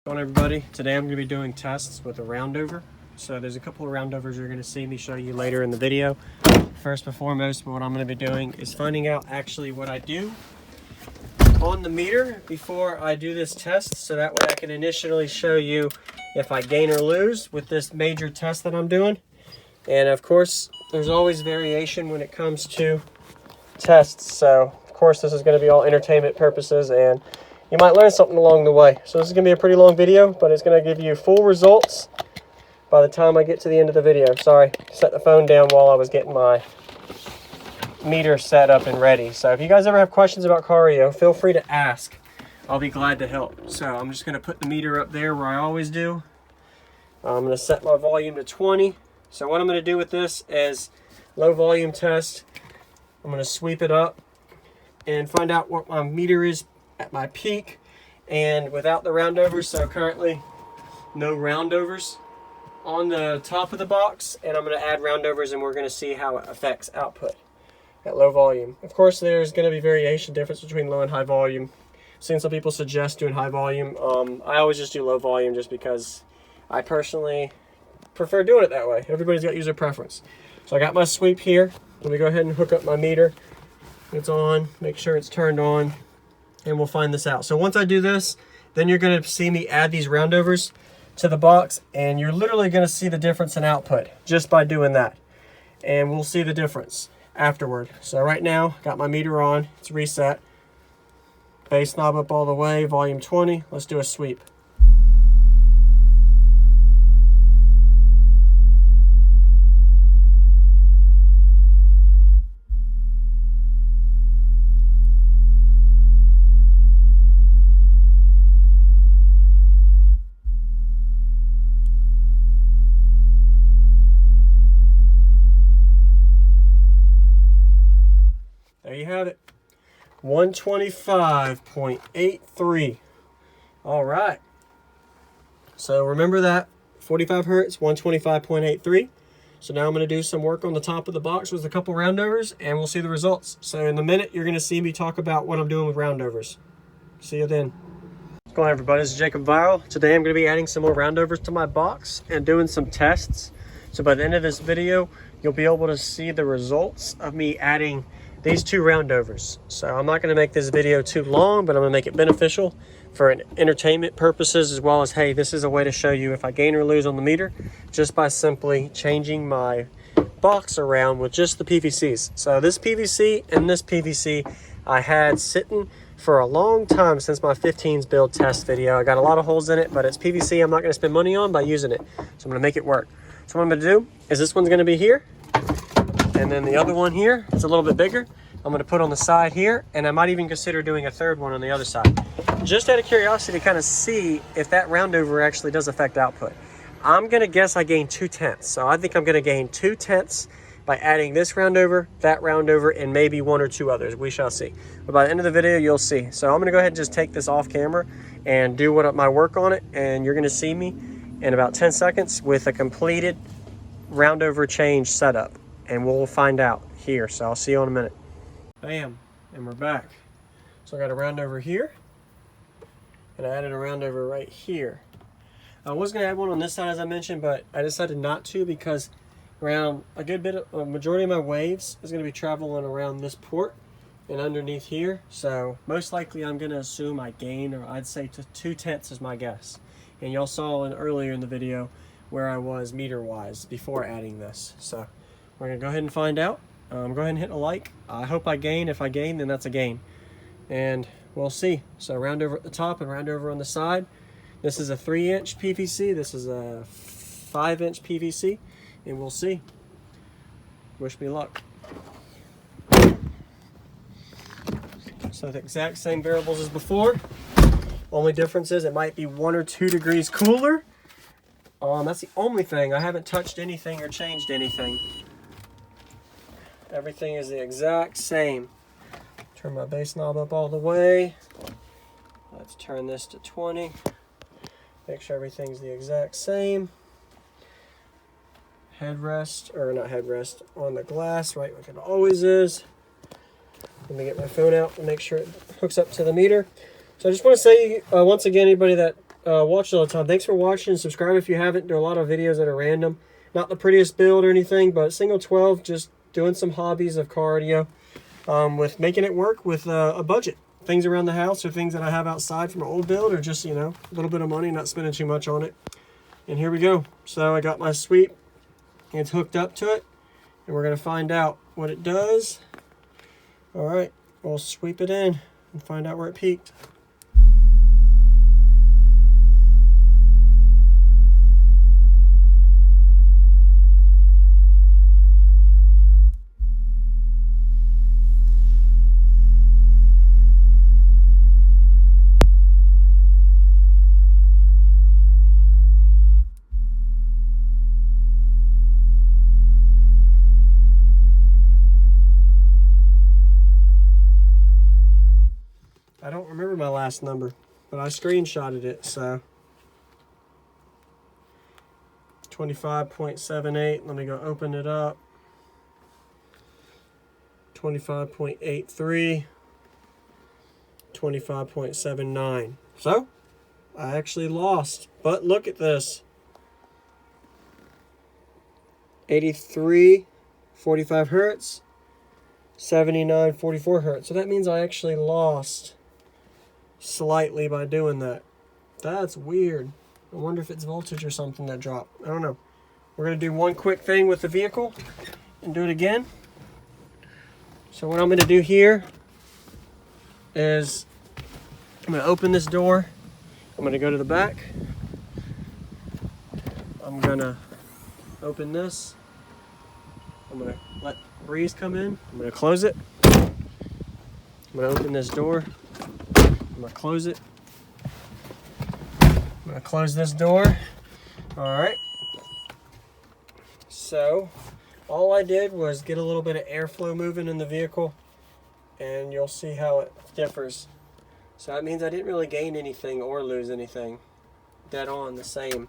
What's going on, everybody? Today I'm going to be doing tests with a roundover. So there's a couple of roundovers you're going to see me show you later in the video. First and foremost, what I'm going to be doing is finding out actually what I do on the meter before I do this test, so that way I can initially show you if I gain or lose with this major test that I'm doing. And of course, there's always variation when it comes to tests. So of course, this is going to be all entertainment purposes, and you might learn something along the way. So this is going to be a pretty long video, but it's going to give you full results by the time I get to the end of the video. Sorry, set the phone down while I was getting my meter set up and ready. So if you guys ever have questions about cardio, feel free to ask. I'll be glad to help. So I'm just going to put the meter up there where I always do. I'm going to set my volume to 20. So what I'm going to do with this is low volume test. I'm going to sweep it up and find out what my meter is at my peak and without the roundovers. So currently no roundovers on the top of the box, and I'm going to add roundovers and we're going to see how it affects output at low volume. Of course, there's going to be variation difference between low and high volume. I've seen some people suggest doing high volume. I always just do low volume just because I personally prefer doing it that way. Everybody's got user preference. So I got my sweep here. Let me go ahead and hook up my meter. It's on, make sure it's turned on, and we'll find this out. So once I do this, then you're going to see me add these roundovers to the box, and you're literally going to see the difference in output just by doing that. And we'll see the difference afterward. So right now, got my meter on, it's reset. Bass knob up all the way, volume 20. Let's do a sweep. There you have it, 125.83. All right. So remember that, 45 hertz, 125.83. So now I'm going to do some work on the top of the box with a couple roundovers, and we'll see the results. So in a minute, you're going to see me talk about what I'm doing with roundovers. See you then. What's going on, everybody? This is Jacob Viral. Today I'm going to be adding some more roundovers to my box and doing some tests. So by the end of this video, you'll be able to see the results of me adding these two roundovers. So I'm not going to make this video too long, but I'm going to make it beneficial for entertainment purposes, as well as, hey, this is a way to show you if I gain or lose on the meter just by simply changing my box around with just the PVCs. So this PVC and this PVC I had sitting for a long time since my 15s build test video. I got a lot of holes in it, but it's PVC I'm not going to spend money on by using it. So I'm going to make it work. So what I'm going to do is this one's going to be here, and then the other one here, it's a little bit bigger. I'm going to put on the side here, and I might even consider doing a third one on the other side. Just out of curiosity to kind of see if that roundover actually does affect output. I'm going to guess I gain 2/10. So I think I'm going to gain 2/10 by adding this roundover, that roundover, and maybe one or two others. We shall see. But by the end of the video, you'll see. So I'm going to go ahead and just take this off camera and do my work on it, and you're going to see me in about 10 seconds with a completed roundover change setup. And we'll find out here. So I'll see you in a minute. Bam, and we're back. So I got a roundover here, and I added a roundover right here. I was going to add one on this side, as I mentioned, but I decided not to because around a good bit of a majority of my waves is going to be traveling around this port and underneath here. So most likely I'm going to assume I gain, or I'd say to 2/10 is my guess. And y'all saw earlier in the video where I was meter-wise before adding this. So we're going to go ahead and find out. Go ahead and hit a like. I hope I gain. If I gain, then that's a gain. And we'll see. So roundover at the top and roundover on the side. This is a 3-inch PVC. This is a 5-inch PVC. And we'll see. Wish me luck. So the exact same variables as before. Only difference is it might be 1 or 2 degrees cooler. That's the only thing. I haven't touched anything or changed anything. Everything is the exact same. Turn my bass knob up all the way. Let's turn this to 20. Make sure everything's the exact same. Headrest, or not headrest, on the glass, right like it always is. Let me get my phone out and make sure it hooks up to the meter. So I just want to say, once again, anybody that watching all the time. Thanks for watching. Subscribe if you haven't. There are a lot of videos that are random. Not the prettiest build or anything, but single 12, just doing some hobbies of cardio with making it work with a budget. Things around the house or things that I have outside from an old build, or just, you know, a little bit of money, not spending too much on it. And here we go. So I got my sweep. It's hooked up to it, and we're going to find out what it does. All right, we'll sweep it in and find out where it peaked. I don't remember my last number, but I screenshotted it, so 25.78. Let me go open it up. 25.83. 25.79. So I actually lost, but look at this. 83, 45 hertz, 79, 44 hertz. So that means I actually lost slightly by doing that. That's weird. I wonder if it's voltage or something that dropped. I don't know. We're going to do one quick thing with the vehicle and do it again. So what I'm going to do here is I'm going to open this door. I'm going to go to the back. I'm going to open this. I'm going to let breeze come in. I'm going to close it. I'm going to open this door. I'm going to close it. I'm going to close this door. All right. So all I did was get a little bit of airflow moving in the vehicle, and you'll see how it differs. So that means I didn't really gain anything or lose anything. Dead on the same.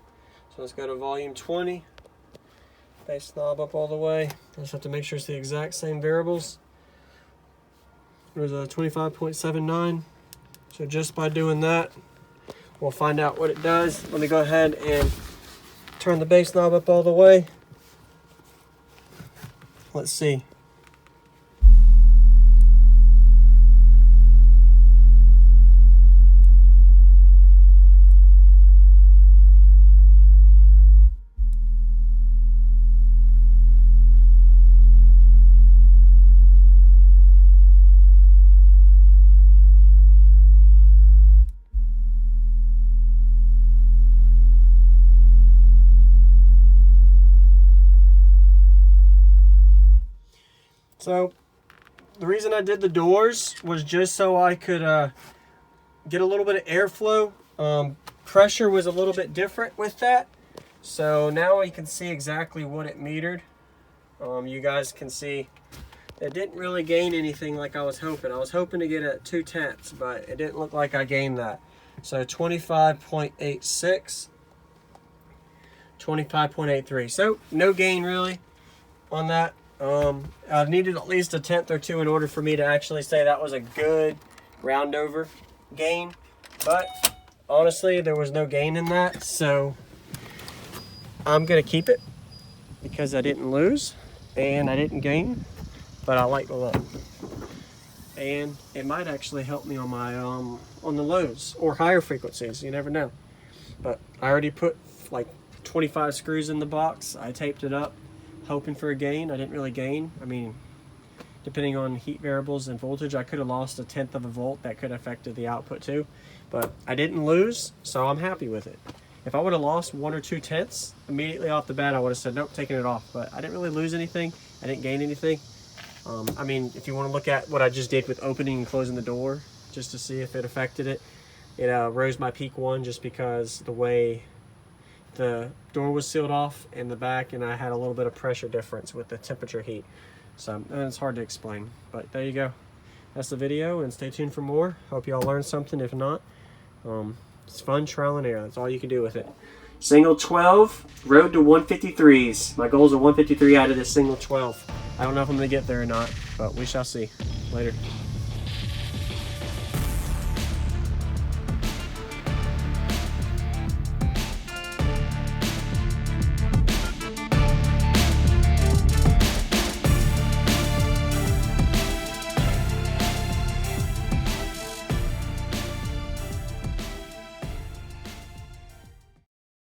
So let's go to volume 20. Bass knob up all the way. I just have to make sure it's the exact same variables. There's a 25.79. So just by doing that, we'll find out what it does. Let me go ahead and turn the bass knob up all the way. Let's see. So the reason I did the doors was just so I could get a little bit of airflow. Pressure was a little bit different with that. So now you can see exactly what it metered. You guys can see it didn't really gain anything like I was hoping. I was hoping to get it 0.2, but it didn't look like I gained that. So 25.86, 25.83. So no gain really on that. I needed at least 1/10 or 2 in order for me to actually say that was a good roundover gain, but honestly there was no gain in that, so I'm gonna keep it because I didn't lose and I didn't gain, but I like the look, and it might actually help me on my on the lows or higher frequencies. You never know. But I already put like 25 screws in the box. I taped it up hoping for a gain. I didn't really gain. I mean, depending on heat variables and voltage, I could have lost 1/10 of a volt. That could have affected the output too, but I didn't lose, so I'm happy with it. If I would have lost 1 or 2/10 immediately off the bat, I would have said nope, taking it off. But I didn't really lose anything. I didn't gain anything. I mean, if you want to look at what I just did with opening and closing the door just to see if it affected it, it rose my peak 1 just because the way the door was sealed off in the back, and I had a little bit of pressure difference with the temperature heat. So it's hard to explain, but there you go. That's the video, and stay tuned for more. Hope you all learned something. If not, it's fun, trial and error. That's all you can do with it. Single 12, road to 153s. My goal is a 153 out of this single 12. I don't know if I'm gonna get there or not, but we shall see. Later.